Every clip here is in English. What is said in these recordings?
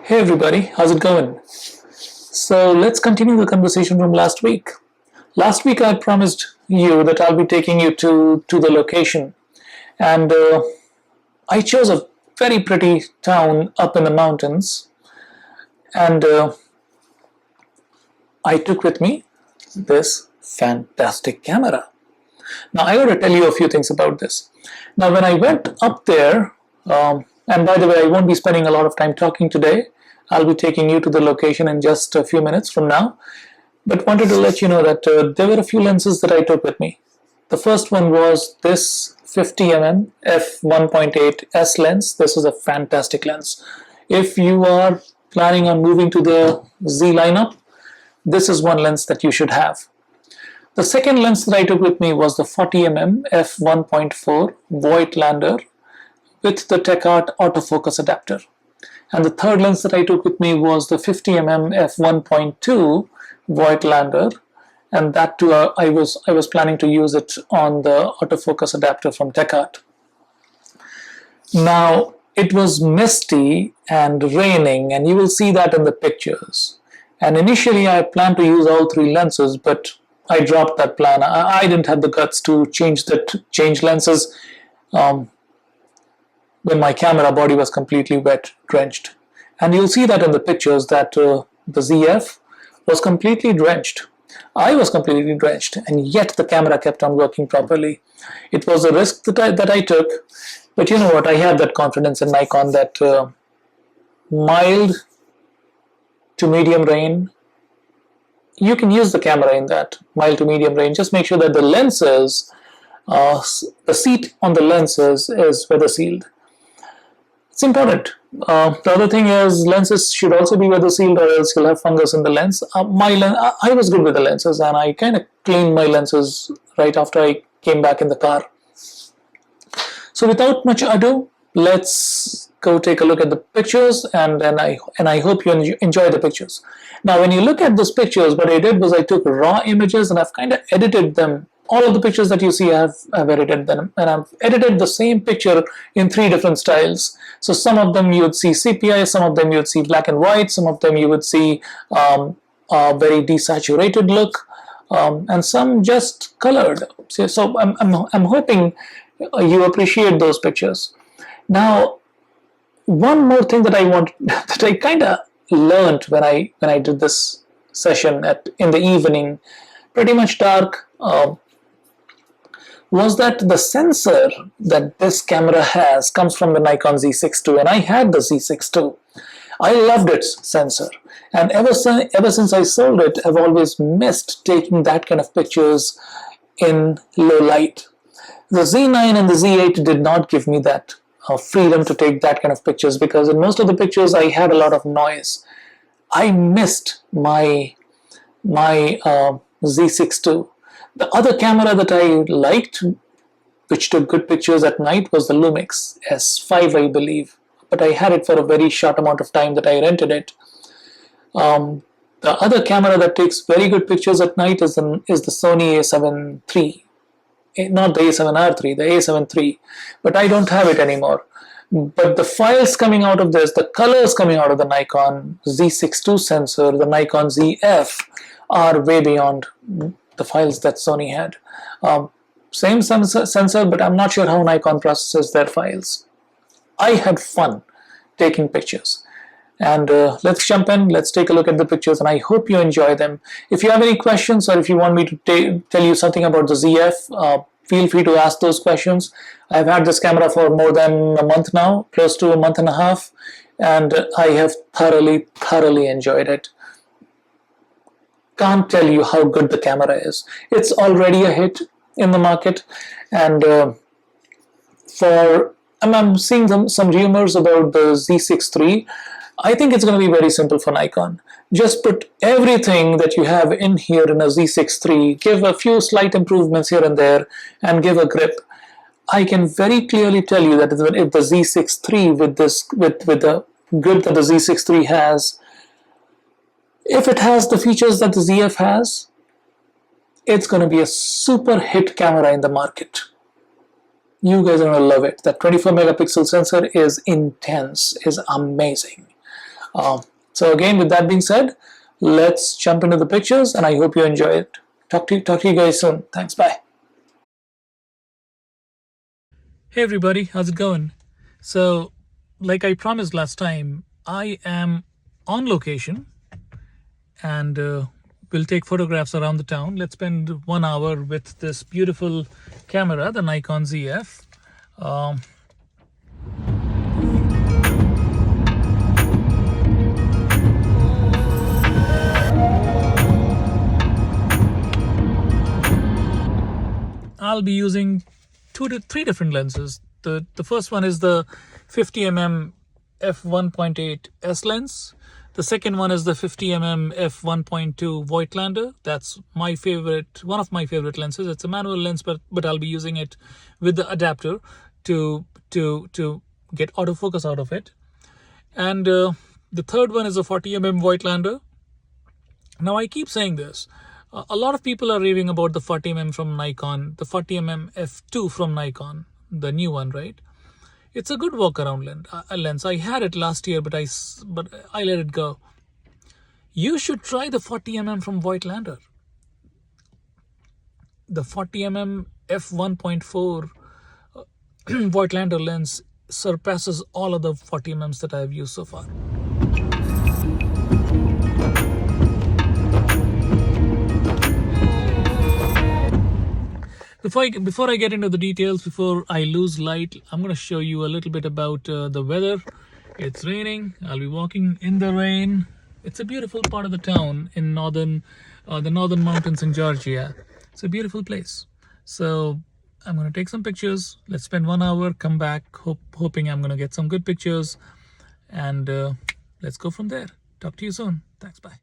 Hey everybody, how's it going? So let's continue the conversation from last week. Last week I promised you that I'll be taking you to the location, and I chose a very pretty town up in the mountains, and I took with me this fantastic camera. Now I got to tell you a few things about this. Now when I went up there, and by the way, I won't be spending a lot of time talking today. I'll be taking you to the location in just a few minutes from now. But wanted to let you know that there were a few lenses that I took with me. The first one was this 50mm f1.8 S lens. This is a fantastic lens. If you are planning on moving to the Z lineup, this is one lens that you should have. The second lens that I took with me was the 40mm f1.4 Voigtlander with the Techart autofocus adapter. And the third lens that I took with me was the 50mm f1.2 Voigtlander, and that too I was planning to use it on the autofocus adapter from Techart. Now it was misty and raining, and you will see that in the pictures. And initially I planned to use all three lenses, but I dropped that plan. I didn't have the guts to change lenses when my camera body was completely wet, drenched. And you'll see that in the pictures that the ZF was completely drenched. I was completely drenched, and yet the camera kept on working properly. It was a risk that I took, but you know what? I have that confidence in Nikon that mild to medium rain, you can use the camera in that mild to medium rain. Just make sure that the lenses, the seat on the lenses is weather sealed. It's important. The other thing is lenses should also be weather sealed, or else you'll have fungus in the lens. I was good with the lenses, and I kind of cleaned my lenses right after I came back in the car. So without much ado, let's go take a look at the pictures, and I hope you enjoy the pictures. Now when you look at those pictures, what I did was I took raw images and I've kind of edited them. All of the pictures that you see, I've edited them, and I've edited the same picture in three different styles. So some of them you would see CPI, some of them you would see black and white, some of them you would see a very desaturated look, and some just colored. So I'm hoping you appreciate those pictures. Now, one more thing that I kind of learned when I did this session in the evening, pretty much dark, was that the sensor that this camera has comes from the Nikon Z6 II, and I had the Z6 II. I loved its sensor, and ever since I sold it, I've always missed taking that kind of pictures in low light. The Z9 and the Z8 did not give me that freedom to take that kind of pictures, because in most of the pictures I had a lot of noise. I missed my Z6 II. The other camera that I liked, which took good pictures at night, was the Lumix S5, I believe. But I had it for a very short amount of time that I rented it. The other camera that takes very good pictures at night is the Sony A7 III. Not the A7R III, the A7 III. But I don't have it anymore. But the files coming out of this, the colors coming out of the Nikon Z6 II sensor, the Nikon Zf, are way beyond the files that Sony had. Same sensor, but I'm not sure how Nikon processes their files. I had fun taking pictures. And let's jump in, let's take a look at the pictures, and I hope you enjoy them. If you have any questions, or if you want me to tell you something about the Zf, feel free to ask those questions. I've had this camera for more than a month now, close to a month and a half, and I have thoroughly enjoyed it. Can't tell you how good the camera is. It's already a hit in the market, and I'm seeing some rumors about the Z6 III. I think it's going to be very simple for Nikon. Just put everything that you have in here in a Z6 III, give a few slight improvements here and there, and give a grip. I can very clearly tell you that if the Z6 III with the grip that the Z6 III has, if it has the features that the ZF has, it's going to be a super hit camera in the market. You guys are going to love it. That 24 megapixel sensor is intense, is amazing. So again, with that being said, let's jump into the pictures, and I hope you enjoy it. Talk to you guys soon. Thanks. Bye. Hey everybody, how's it going? So, like I promised last time, I am on location and we'll take photographs around the town. Let's spend 1 hour with this beautiful camera, the Nikon Zf. Um, I'll be using three different lenses. The first one is the 50mm f1.8 S lens. The second one is the 50mm f1.2 Voigtlander. That's my favorite, one of my favorite lenses. It's a manual lens, but I'll be using it with the adapter to get autofocus out of it. And the third one is a 40mm Voigtlander. Now I keep saying this. A lot of people are raving about the 40mm from Nikon, the 40mm f2 from Nikon, the new one, right? It's a good walk-around lens. I had it last year, but I let it go. You should try the 40mm from Voigtlander. The 40mm f1.4 Voigtlander lens surpasses all of the 40mm that I have used so far. Before I get into the details, before I lose light, I'm going to show you a little bit about the weather. It's raining. I'll be walking in the rain. It's a beautiful part of the town in the northern mountains in Georgia. It's a beautiful place. So I'm going to take some pictures. Let's spend 1 hour, come back, hoping I'm going to get some good pictures. And let's go from there. Talk to you soon. Thanks. Bye.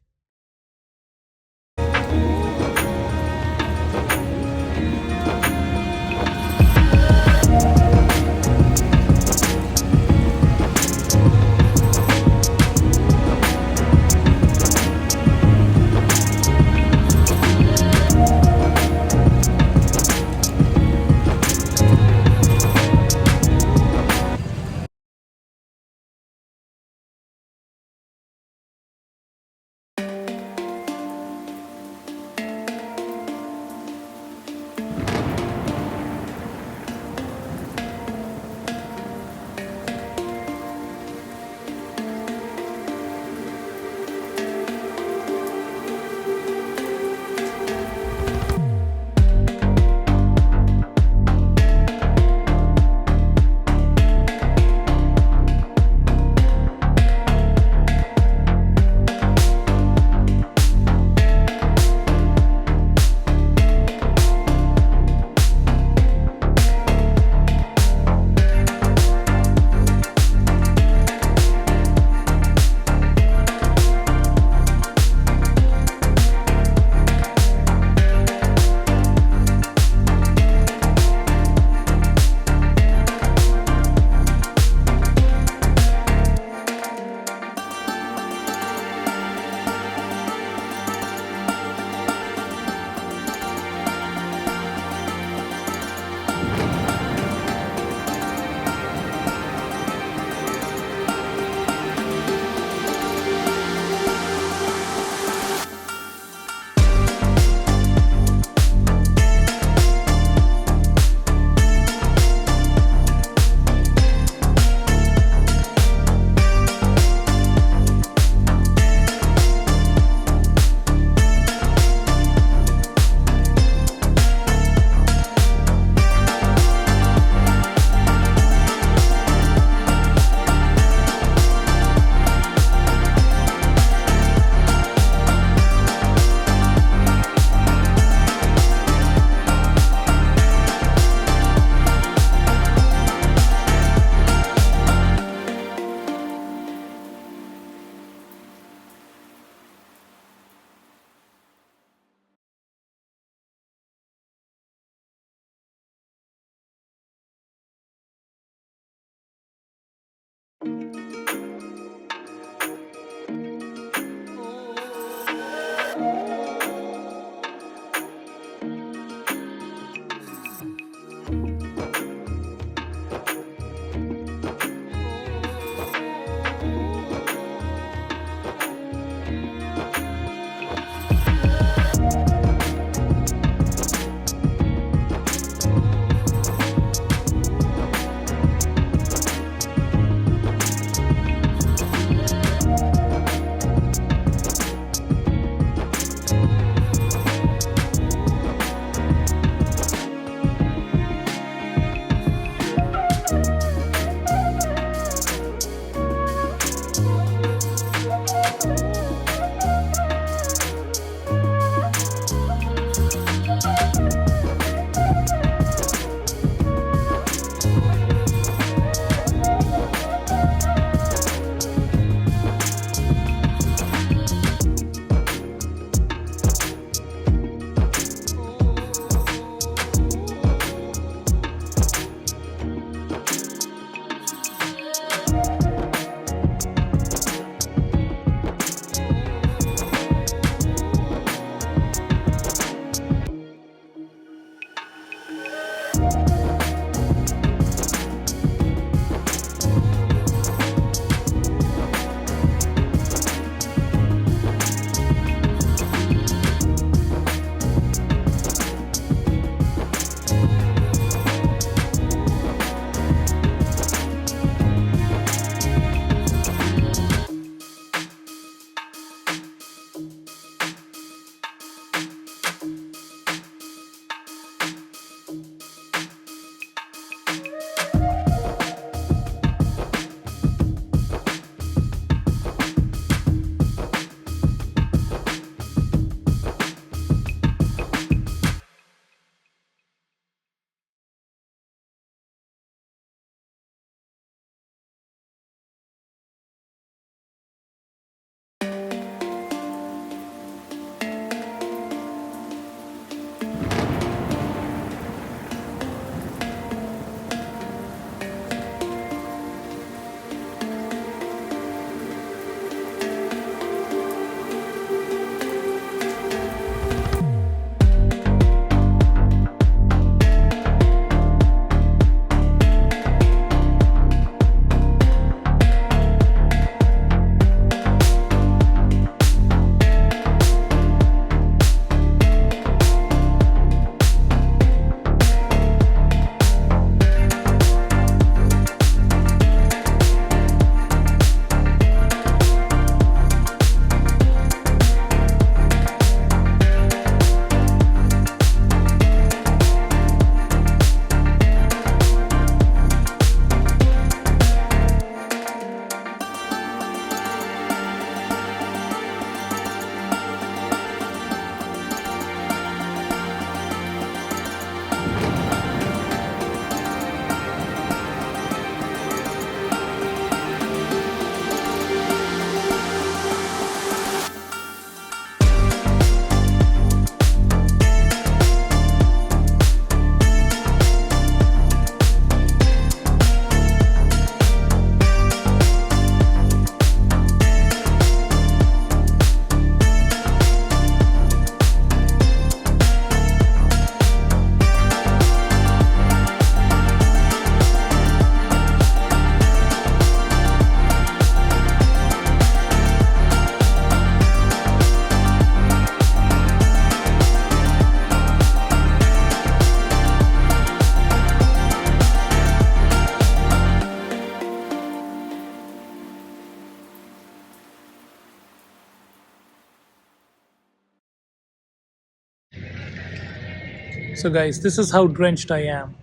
So guys, this is how drenched I am.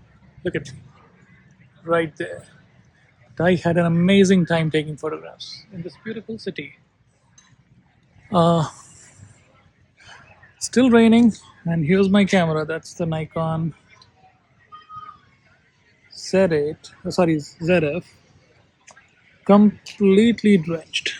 Look at me, right there. I had an amazing time taking photographs in this beautiful city. Uh, Still raining, and here's my camera. That's the Nikon Z8, Zf, completely drenched.